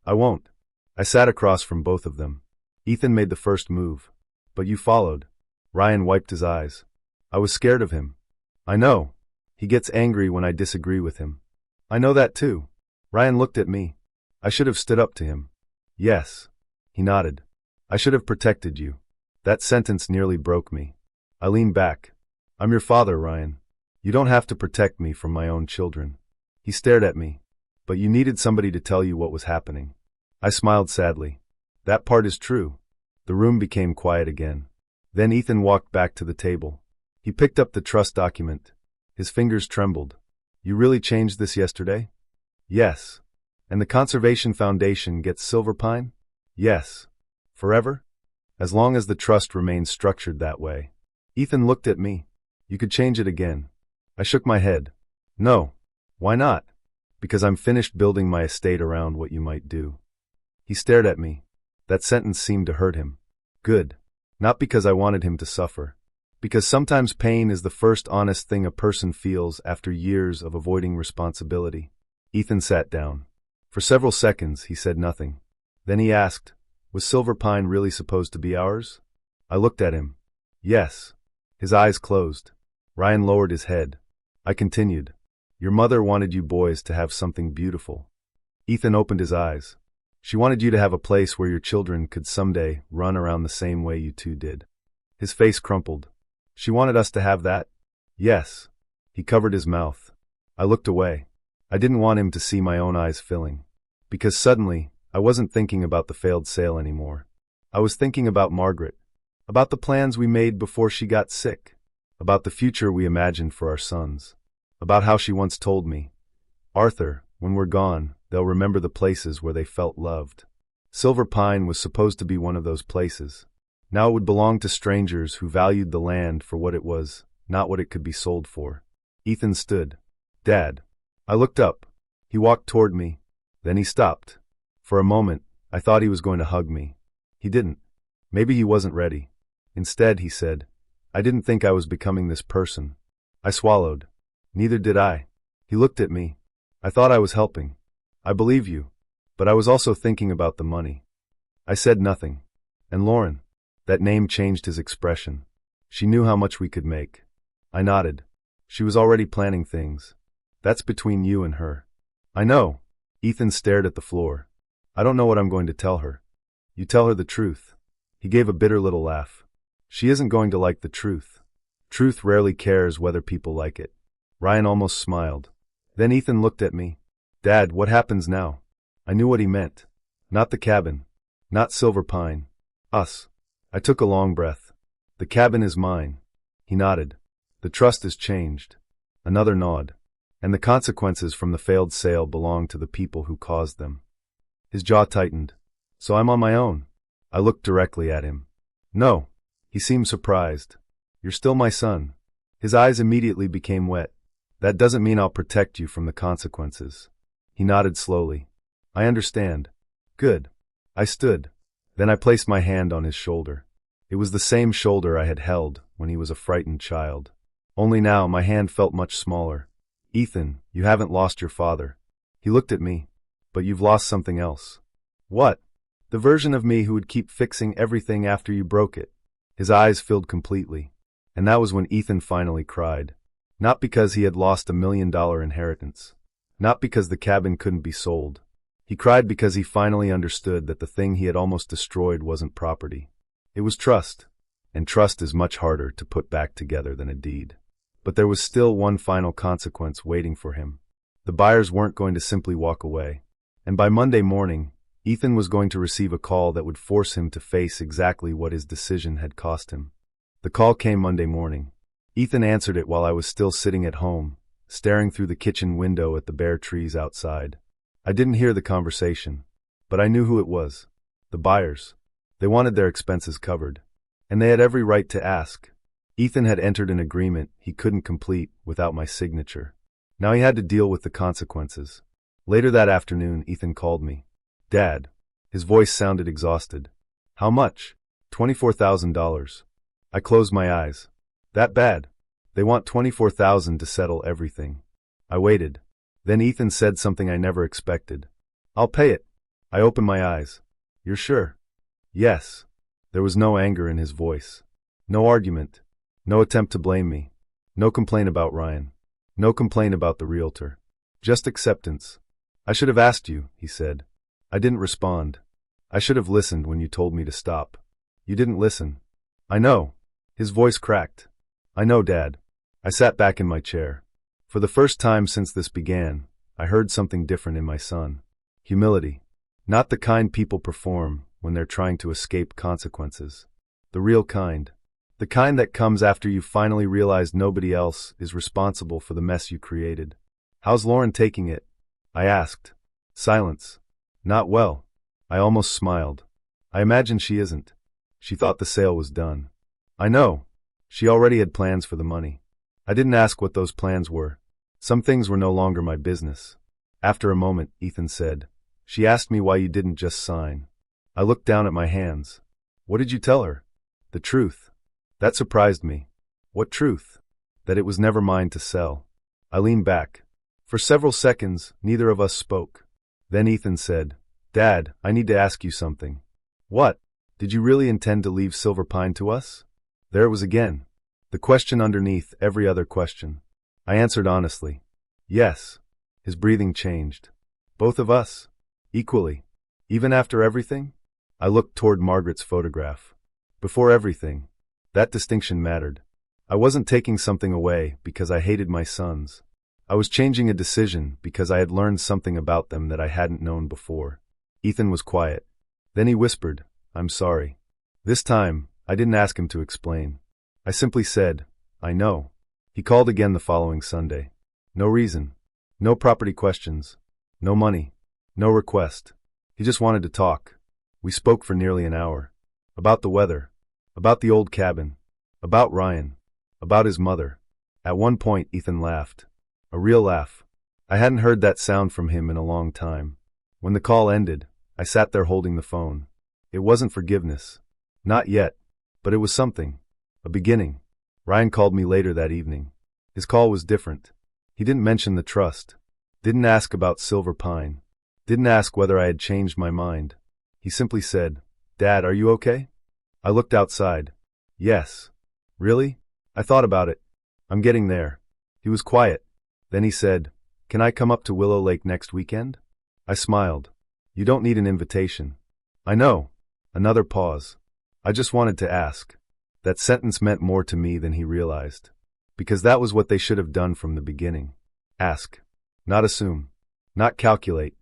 A: I won't. I sat across from both of them. Ethan made the first move. But you followed. Ryan wiped his eyes. I was scared of him. I know. He gets angry when I disagree with him. I know that too. Ryan looked at me. I should have stood up to him. Yes. He nodded. I should have protected you. That sentence nearly broke me. I leaned back. I'm your father, Ryan. You don't have to protect me from my own children. He stared at me. But you needed somebody to tell you what was happening. I smiled sadly. That part is true. The room became quiet again. Then Ethan walked back to the table. He picked up the trust document. His fingers trembled. You really changed this yesterday? Yes. And the Conservation Foundation gets Silver Pine? Yes. Forever? As long as the trust remains structured that way. Ethan looked at me. You could change it again. I shook my head. No. Why not? Because I'm finished building my estate around what you might do. He stared at me. That sentence seemed to hurt him. Good. Not because I wanted him to suffer. Because sometimes pain is the first honest thing a person feels after years of avoiding responsibility. Ethan sat down. For several seconds he said nothing. Then he asked, Was Silver Pine really supposed to be ours? I looked at him. Yes. His eyes closed. Ryan lowered his head. I continued. Your mother wanted you boys to have something beautiful. Ethan opened his eyes. She wanted you to have a place where your children could someday run around the same way you two did. His face crumpled. She wanted us to have that? Yes. He covered his mouth. I looked away. I didn't want him to see my own eyes filling. Because suddenly, I wasn't thinking about the failed sale anymore. I was thinking about Margaret. About the plans we made before she got sick. About the future we imagined for our sons. About how she once told me, Arthur, when we're gone, they'll remember the places where they felt loved. Silver Pine was supposed to be one of those places. Now it would belong to strangers who valued the land for what it was, not what it could be sold for. Ethan stood. Dad. I looked up. He walked toward me. Then he stopped. For a moment, I thought he was going to hug me. He didn't. Maybe he wasn't ready. Instead, he said, I didn't think I was becoming this person. I swallowed. Neither did I. He looked at me. I thought I was helping. I believe you. But I was also thinking about the money. I said nothing. And Lauren. That name changed his expression. She knew how much we could make. I nodded. She was already planning things. That's between you and her. I know. Ethan stared at the floor. I don't know what I'm going to tell her. You tell her the truth. He gave a bitter little laugh. She isn't going to like the truth. Truth rarely cares whether people like it. Ryan almost smiled. Then Ethan looked at me. Dad, what happens now? I knew what he meant. Not the cabin. Not Silver Pine. Us. I took a long breath. The cabin is mine. He nodded. The trust is changed. Another nod. And the consequences from the failed sale belong to the people who caused them. His jaw tightened. So I'm on my own. I looked directly at him. No. He seemed surprised. You're still my son. His eyes immediately became wet. That doesn't mean I'll protect you from the consequences. He nodded slowly. I understand. Good. I stood. Then I placed my hand on his shoulder. It was the same shoulder I had held when he was a frightened child. Only now my hand felt much smaller. Ethan, you haven't lost your father. He looked at me. But you've lost something else. What? The version of me who would keep fixing everything after you broke it. His eyes filled completely. And that was when Ethan finally cried. Not because he had lost $1 million inheritance. Not because the cabin couldn't be sold. He cried because he finally understood that the thing he had almost destroyed wasn't property. It was trust. And trust is much harder to put back together than a deed. But there was still one final consequence waiting for him. The buyers weren't going to simply walk away. And by Monday morning, Ethan was going to receive a call that would force him to face exactly what his decision had cost him. The call came Monday morning. Ethan answered it while I was still sitting at home, staring through the kitchen window at the bare trees outside. I didn't hear the conversation, but I knew who it was. The buyers. They wanted their expenses covered. And they had every right to ask. Ethan had entered an agreement he couldn't complete without my signature. Now he had to deal with the consequences. Later that afternoon, Ethan called me. Dad. His voice sounded exhausted. How much? $24,000. I closed my eyes. That bad? They want $24,000 to settle everything. I waited. Then Ethan said something I never expected. I'll pay it. I opened my eyes. You're sure? Yes. There was no anger in his voice. No argument. No attempt to blame me. No complaint about Ryan. No complaint about the realtor. Just acceptance. I should have asked you, he said. I didn't respond. I should have listened when you told me to stop. You didn't listen. I know. His voice cracked. I know, Dad. I sat back in my chair. For the first time since this began, I heard something different in my son. Humility. Not the kind people perform when they're trying to escape consequences. The real kind. The kind that comes after you finally realize nobody else is responsible for the mess you created. How's Lauren taking it? I asked. Silence. Not well. I almost smiled. I imagine she isn't. She thought the sale was done. I know. She already had plans for the money. I didn't ask what those plans were. Some things were no longer my business. After a moment, Ethan said, She asked me why you didn't just sign. I looked down at my hands. What did you tell her? The truth. That surprised me. What truth? That it was never mine to sell. I leaned back. For several seconds, neither of us spoke. Then Ethan said, Dad, I need to ask you something. What? Did you really intend to leave Silver Pine to us? There it was again. The question underneath every other question. I answered honestly. Yes. His breathing changed. Both of us? Equally? Even after everything? I looked toward Margaret's photograph. Before everything. That distinction mattered. I wasn't taking something away because I hated my sons. I was changing a decision because I had learned something about them that I hadn't known before. Ethan was quiet. Then he whispered, "I'm sorry." This time, I didn't ask him to explain. I simply said, "I know." He called again the following Sunday. No reason. No property questions. No money. No request. He just wanted to talk. We spoke for nearly an hour. About the weather. About the old cabin. About Ryan. About his mother. At one point, Ethan laughed. A real laugh. I hadn't heard that sound from him in a long time. When the call ended, I sat there holding the phone. It wasn't forgiveness. Not yet. But it was something. A beginning. Ryan called me later that evening. His call was different. He didn't mention the trust. Didn't ask about Silver Pine. Didn't ask whether I had changed my mind. He simply said, "Dad, are you okay?" I looked outside. Yes. Really? I thought about it. I'm getting there. He was quiet. Then he said, "Can I come up to Willow Lake next weekend?" I smiled. "You don't need an invitation." I know. Another pause. I just wanted to ask. That sentence meant more to me than he realized. Because that was what they should have done from the beginning. Ask. Not assume. Not calculate.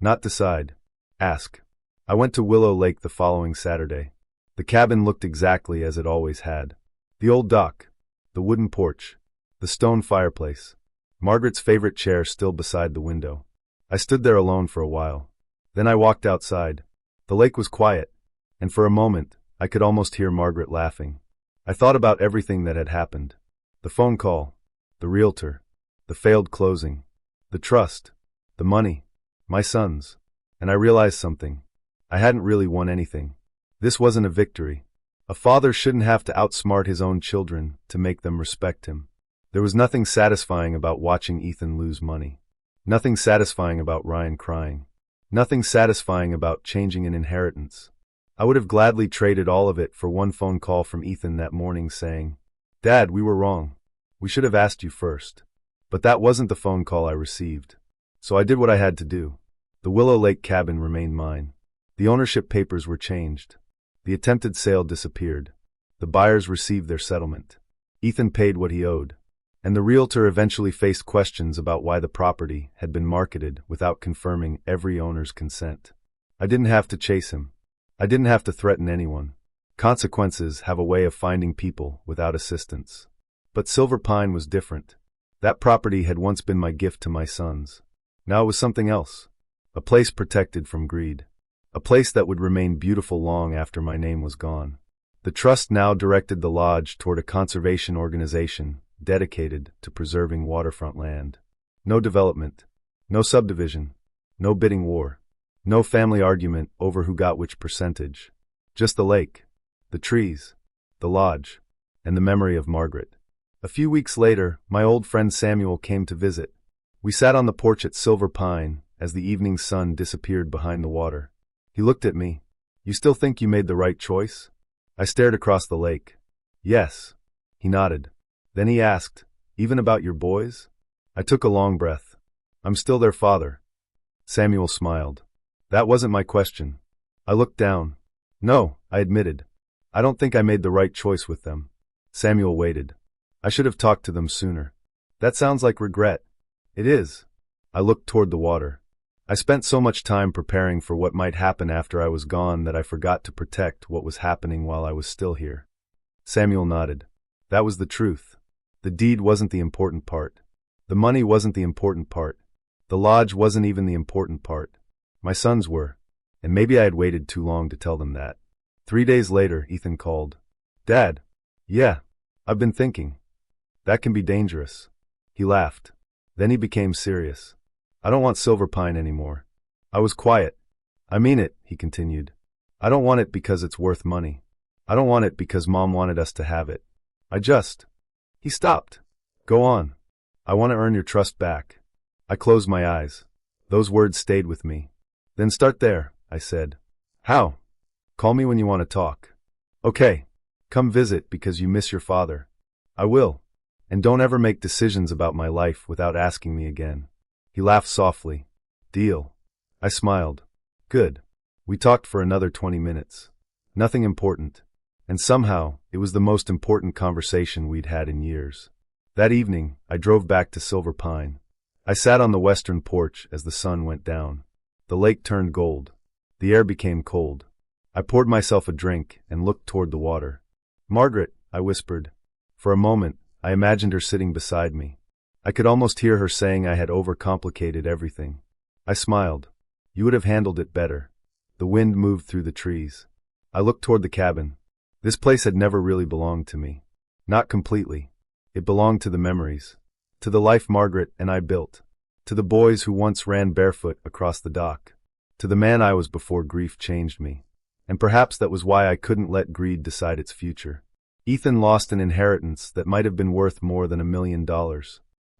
A: Not decide. Ask. I went to Willow Lake the following Saturday. The cabin looked exactly as it always had. The old dock. The wooden porch. The stone fireplace. Margaret's favorite chair still beside the window. I stood there alone for a while. Then I walked outside. The lake was quiet. And for a moment, I could almost hear Margaret laughing. I thought about everything that had happened. The phone call. The realtor. The failed closing. The trust. The money. My sons. And I realized something. I hadn't really won anything. This wasn't a victory. A father shouldn't have to outsmart his own children to make them respect him. There was nothing satisfying about watching Ethan lose money. Nothing satisfying about Ryan crying. Nothing satisfying about changing an inheritance. I would have gladly traded all of it for one phone call from Ethan that morning saying, "Dad, we were wrong. We should have asked you first." But that wasn't the phone call I received. So I did what I had to do. The Willow Lake cabin remained mine. The ownership papers were changed. The attempted sale disappeared. The buyers received their settlement. Ethan paid what he owed. And the realtor eventually faced questions about why the property had been marketed without confirming every owner's consent. I didn't have to chase him. I didn't have to threaten anyone. Consequences have a way of finding people without assistance. But Silver Pine was different. That property had once been my gift to my sons. Now it was something else. A place protected from greed. A place that would remain beautiful long after my name was gone. The trust now directed the lodge toward a conservation organization dedicated to preserving waterfront land. No development. No subdivision. No bidding war. No family argument over who got which percentage. Just the lake, the trees, the lodge, and the memory of Margaret. A few weeks later, my old friend Samuel came to visit. We sat on the porch at Silver Pine as the evening sun disappeared behind the water. He looked at me. "You still think you made the right choice?" I stared across the lake. "Yes." He nodded. Then he asked, "Even about your boys?" I took a long breath. "I'm still their father." Samuel smiled. "That wasn't my question." I looked down. "No," I admitted. "I don't think I made the right choice with them." Samuel waited. "I should have talked to them sooner." "That sounds like regret." "It is." I looked toward the water. I spent so much time preparing for what might happen after I was gone that I forgot to protect what was happening while I was still here. Samuel nodded. That was the truth. The deed wasn't the important part. The money wasn't the important part. The lodge wasn't even the important part. My sons were. And maybe I had waited too long to tell them that. 3 days later, Ethan called. "Dad." "Yeah, I've been thinking. That can be dangerous." He laughed. Then he became serious. "I don't want Silver Pine anymore." I was quiet. "I mean it," he continued. "I don't want it because it's worth money. I don't want it because Mom wanted us to have it. I just..." He stopped. "Go on. I want to earn your trust back." I closed my eyes. Those words stayed with me. "Then start there," I said. "How?" Call me when you want to talk. Okay. Come visit because you miss your father. I will. And don't ever make decisions about my life without asking me again. He laughed softly. Deal. I smiled. Good. We talked for another 20 minutes. Nothing important. And somehow, it was the most important conversation we'd had in years. That evening, I drove back to Silver Pine. I sat on the western porch as the sun went down. The lake turned gold. The air became cold. I poured myself a drink and looked toward the water. Margaret, I whispered. For a moment, I imagined her sitting beside me. I could almost hear her saying I had overcomplicated everything. I smiled. You would have handled it better. The wind moved through the trees. I looked toward the cabin. This place had never really belonged to me. Not completely. It belonged to the memories. To the life Margaret and I built. To the boys who once ran barefoot across the dock. To the man I was before grief changed me. And perhaps that was why I couldn't let greed decide its future. Ethan lost an inheritance that might have been worth more than $1 million.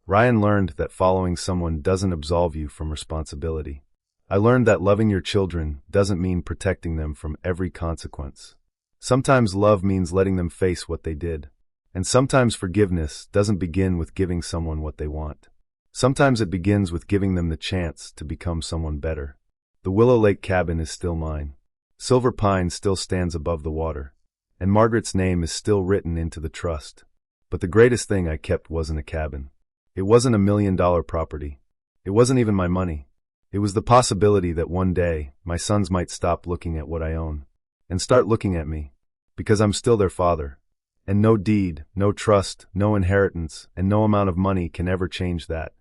A: Ryan learned that following someone doesn't absolve you from responsibility. I learned that loving your children doesn't mean protecting them from every consequence. Sometimes love means letting them face what they did. And sometimes forgiveness doesn't begin with giving someone what they want. Sometimes it begins with giving them the chance to become someone better. The Willow Lake cabin is still mine. Silver Pine still stands above the water. And Margaret's name is still written into the trust. But the greatest thing I kept wasn't a cabin. It wasn't $1 million property. It wasn't even my money. It was the possibility that one day, my sons might stop looking at what I own. And start looking at me. Because I'm still their father. And no deed, no trust, no inheritance, and no amount of money can ever change that.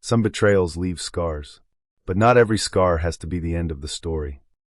A: Some betrayals leave scars. But not every scar has to be the end of the story.